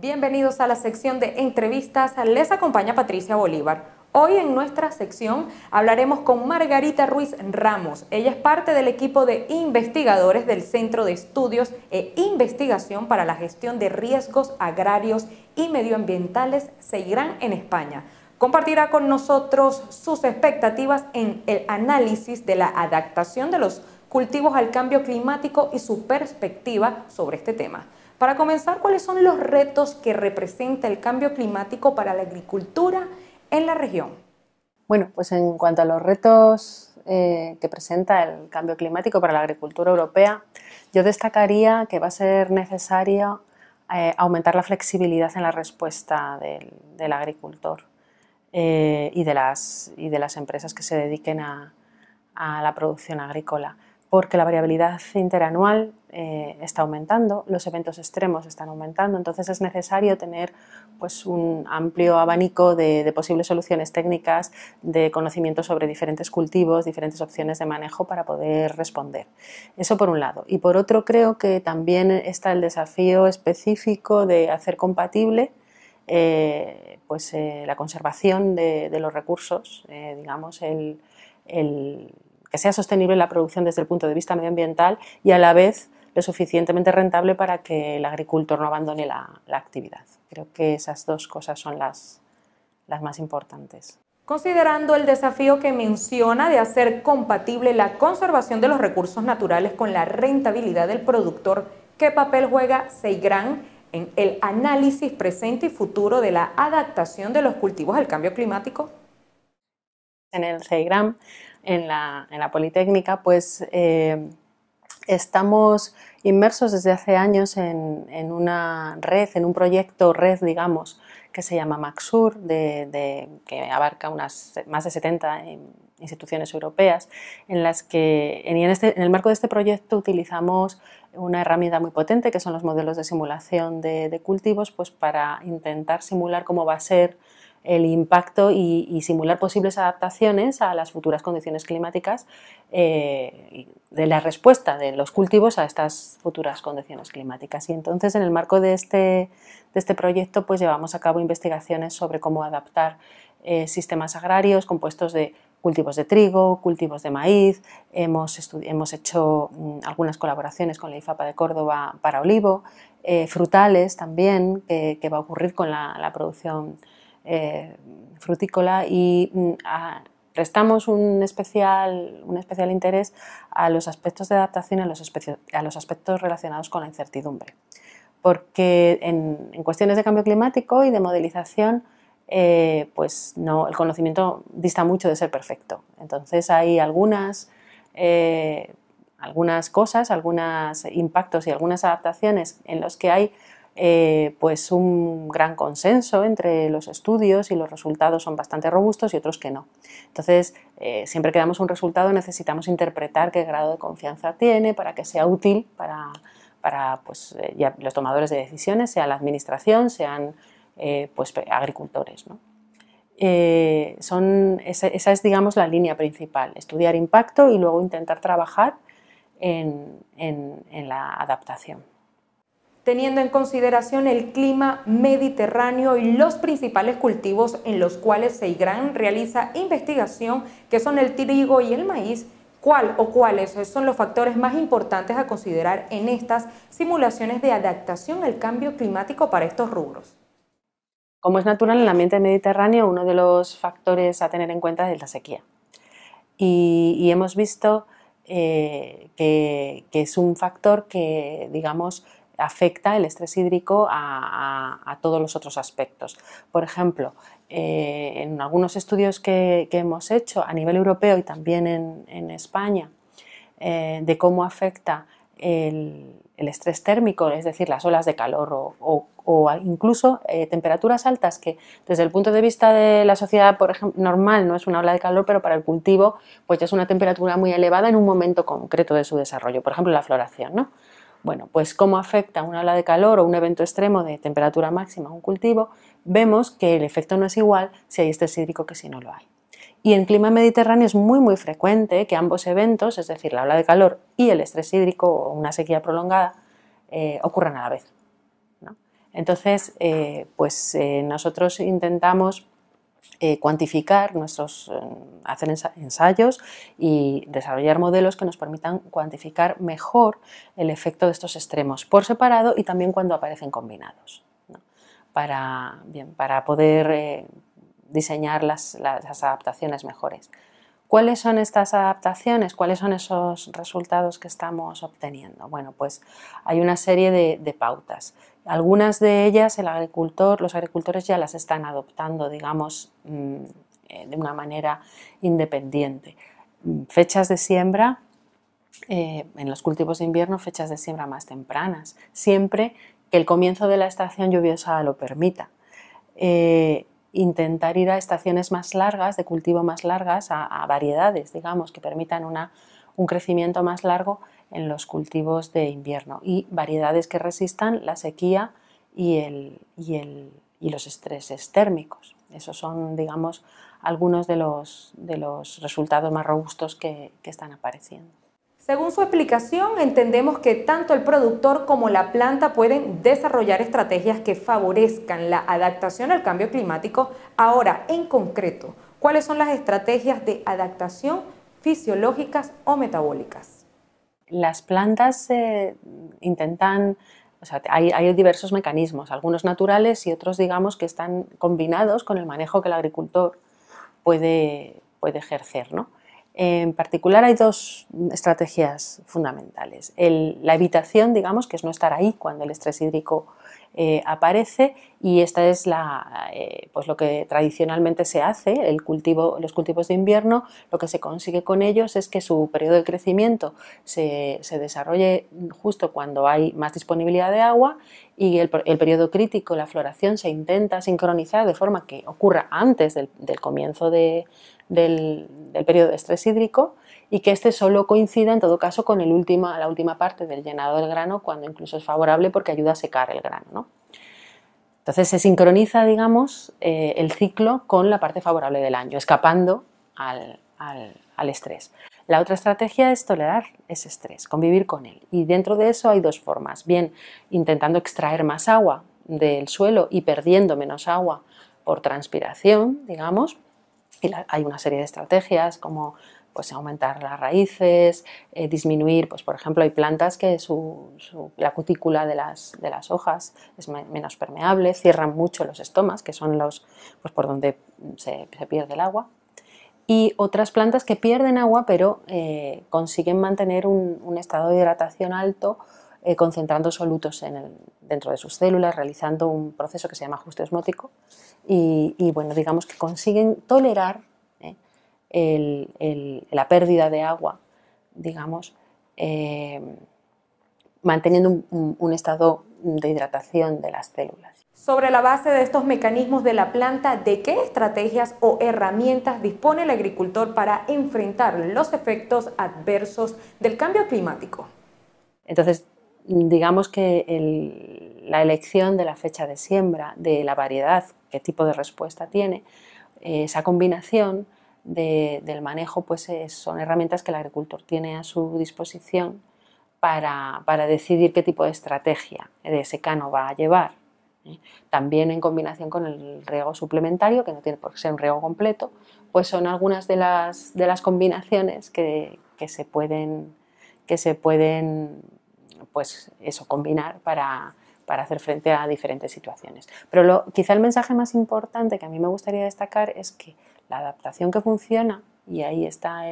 Bienvenidos a la sección de entrevistas. Les acompaña Patricia Bolívar. Hoy en nuestra sección hablaremos con Margarita Ruiz Ramos. Ella es parte del equipo de investigadores del Centro de Estudios e Investigación para la Gestión de Riesgos Agrarios y Medioambientales, CEIGRAN, en España. Compartirá con nosotros sus expectativas en el análisis de la adaptación de los cultivos al cambio climático y su perspectiva sobre este tema. Para comenzar, ¿cuáles son los retos que representa el cambio climático para la agricultura en la región? Bueno, pues en cuanto a los retos que presenta el cambio climático para la agricultura europea, yo destacaría que va a ser necesario aumentar la flexibilidad en la respuesta del agricultor y de las empresas que se dediquen a la producción agrícola, porque la variabilidad interanual está aumentando, los eventos extremos están aumentando, entonces es necesario tener pues, un amplio abanico de posibles soluciones técnicas, de conocimiento sobre diferentes cultivos, diferentes opciones de manejo para poder responder. Eso por un lado. Y por otro, creo que también está el desafío específico de hacer compatible la conservación de los recursos, digamos, que sea sostenible la producción desde el punto de vista medioambiental y a la vez lo suficientemente rentable para que el agricultor no abandone la actividad. Creo que esas dos cosas son las más importantes. Considerando el desafío que menciona de hacer compatible la conservación de los recursos naturales con la rentabilidad del productor, ¿qué papel juega CEIGRAN en el análisis presente y futuro de la adaptación de los cultivos al cambio climático? En el CEIGRAN, en la Politécnica, pues estamos inmersos desde hace años en una red, en un proyecto red, digamos, que se llama MACSUR, que abarca más de 70 instituciones europeas, en las que en el marco de este proyecto utilizamos una herramienta muy potente, que son los modelos de simulación de cultivos, pues para intentar simular cómo va a ser el impacto y simular posibles adaptaciones a las futuras condiciones climáticas de la respuesta de los cultivos a estas futuras condiciones climáticas. Y entonces, en el marco de este proyecto, pues llevamos a cabo investigaciones sobre cómo adaptar sistemas agrarios compuestos de cultivos de trigo, cultivos de maíz. Hemos hecho algunas colaboraciones con la IFAPA de Córdoba para olivo, frutales también, que va a ocurrir con la producción frutícola, y prestamos un especial interés a los aspectos de adaptación, a los aspectos relacionados con la incertidumbre, porque en cuestiones de cambio climático y de modelización pues no, el conocimiento dista mucho de ser perfecto. Entonces hay algunas cosas, algunos impactos y algunas adaptaciones en los que hay pues un gran consenso entre los estudios y los resultados son bastante robustos, y otros que no. Entonces, siempre que damos un resultado necesitamos interpretar qué grado de confianza tiene para que sea útil para pues, ya los tomadores de decisiones, sea la administración, sean pues, agricultores, ¿no? Esa es, digamos, la línea principal: estudiar impacto y luego intentar trabajar en la adaptación. Teniendo en consideración el clima mediterráneo y los principales cultivos en los cuales CEIGRAN realiza investigación, que son el trigo y el maíz, ¿cuál o cuáles son los factores más importantes a considerar en estas simulaciones de adaptación al cambio climático para estos rubros? Como es natural en el ambiente mediterráneo, uno de los factores a tener en cuenta es la sequía. Y hemos visto que es un factor que, digamos, afecta el estrés hídrico a todos los otros aspectos. Por ejemplo, en algunos estudios que hemos hecho a nivel europeo y también en España, de cómo afecta el estrés térmico, es decir, las olas de calor o incluso temperaturas altas, que desde el punto de vista de la sociedad, por ejemplo, normal, no es una ola de calor, pero para el cultivo pues ya es una temperatura muy elevada en un momento concreto de su desarrollo, por ejemplo la floración, ¿no? Bueno, pues cómo afecta una ola de calor o un evento extremo de temperatura máxima a un cultivo, vemos que el efecto no es igual si hay estrés hídrico que si no lo hay. Y en clima mediterráneo es muy frecuente que ambos eventos, es decir, la ola de calor y el estrés hídrico o una sequía prolongada, ocurran a la vez, ¿no? Entonces, nosotros intentamos cuantificar hacer ensayos y desarrollar modelos que nos permitan cuantificar mejor el efecto de estos extremos por separado y también cuando aparecen combinados, ¿no? para poder diseñar las adaptaciones mejores. ¿Cuáles son estas adaptaciones? ¿Cuáles son esos resultados que estamos obteniendo? Bueno, pues hay una serie de pautas. Algunas de ellas los agricultores ya las están adoptando, digamos, de una manera independiente. Fechas de siembra, en los cultivos de invierno, fechas de siembra más tempranas, siempre que el comienzo de la estación lluviosa lo permita. Intentar ir a estaciones más largas, de cultivo más largas, a variedades, digamos, que permitan un crecimiento más largo en los cultivos de invierno y variedades que resistan la sequía y los estreses térmicos. Esos son, digamos, algunos de los resultados más robustos que están apareciendo. Según su explicación, entendemos que tanto el productor como la planta pueden desarrollar estrategias que favorezcan la adaptación al cambio climático. Ahora, en concreto, ¿cuáles son las estrategias de adaptación fisiológicas o metabólicas? Las plantas intentan, hay diversos mecanismos, algunos naturales y otros, digamos, que están combinados con el manejo que el agricultor puede ejercer, ¿no? En particular hay dos estrategias fundamentales. La evitación, digamos, que es no estar ahí cuando el estrés hídrico aparece, y esta es pues lo que tradicionalmente se hace. Los cultivos de invierno, lo que se consigue con ellos es que su periodo de crecimiento se desarrolle justo cuando hay más disponibilidad de agua, y el periodo crítico, la floración, se intenta sincronizar de forma que ocurra antes del comienzo del periodo de estrés hídrico, y que este solo coincida en todo caso con la última parte del llenado del grano, cuando incluso es favorable porque ayuda a secar el grano, ¿no? Entonces se sincroniza, digamos, el ciclo con la parte favorable del año, escapando al estrés. La otra estrategia es tolerar ese estrés, convivir con él, y dentro de eso hay dos formas: bien intentando extraer más agua del suelo y perdiendo menos agua por transpiración, digamos, y hay una serie de estrategias como pues aumentar las raíces, disminuir, pues por ejemplo hay plantas que la cutícula de las hojas es menos permeable, cierran mucho los estomas, que son pues por donde se pierde el agua, y otras plantas que pierden agua pero consiguen mantener un estado de hidratación alto, concentrando solutos dentro de sus células, realizando un proceso que se llama ajuste osmótico, y bueno, digamos que consiguen tolerar la pérdida de agua, digamos, manteniendo un estado de hidratación de las células. Sobre la base de estos mecanismos de la planta, ¿de qué estrategias o herramientas dispone el agricultor para enfrentar los efectos adversos del cambio climático? Entonces, digamos que la elección de la fecha de siembra, de la variedad, qué tipo de respuesta tiene, esa combinación del manejo, pues son herramientas que el agricultor tiene a su disposición para decidir qué tipo de estrategia de secano va a llevar. También en combinación con el riego suplementario, que no tiene por qué ser un riego completo, pues son algunas de las combinaciones que se pueden pues eso, combinar para hacer frente a diferentes situaciones. Pero quizá el mensaje más importante que a mí me gustaría destacar es que la adaptación que funciona, y ahí está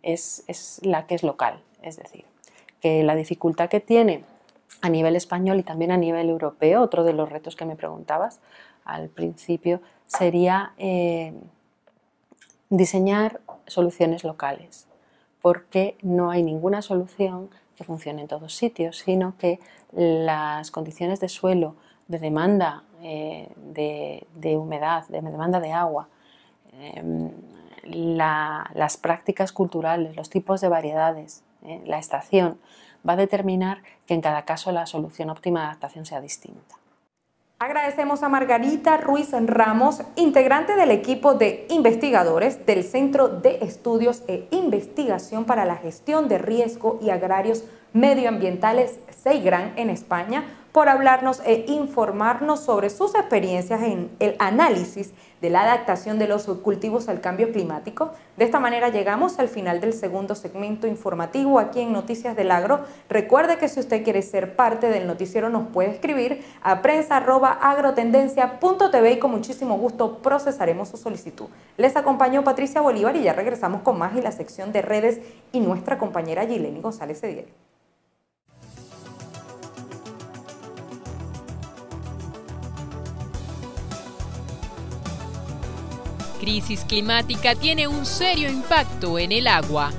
es la que es local, es decir, que la dificultad que tiene a nivel español y también a nivel europeo, otro de los retos que me preguntabas al principio, sería diseñar soluciones locales, porque no hay ninguna solución que funcione en todos sitios, sino que las condiciones de suelo, de demanda de humedad, de demanda de agua, las prácticas culturales, los tipos de variedades, la estación, va a determinar que en cada caso la solución óptima de adaptación sea distinta. Agradecemos a Margarita Ruiz Ramos, integrante del equipo de investigadores del Centro de Estudios e Investigación para la Gestión de Riesgo y Agrarios medioambientales Seigran en España, por hablarnos e informarnos sobre sus experiencias en el análisis de la adaptación de los cultivos al cambio climático. De esta manera llegamos al final del segundo segmento informativo aquí en Noticias del Agro. Recuerde que si usted quiere ser parte del noticiero nos puede escribir a prensa@agrotendencia.tv y con muchísimo gusto procesaremos su solicitud. Les acompañó Patricia Bolívar y ya regresamos con más en la sección de redes y nuestra compañera Yileni González Cediel. Crisis climática tiene un serio impacto en el agua.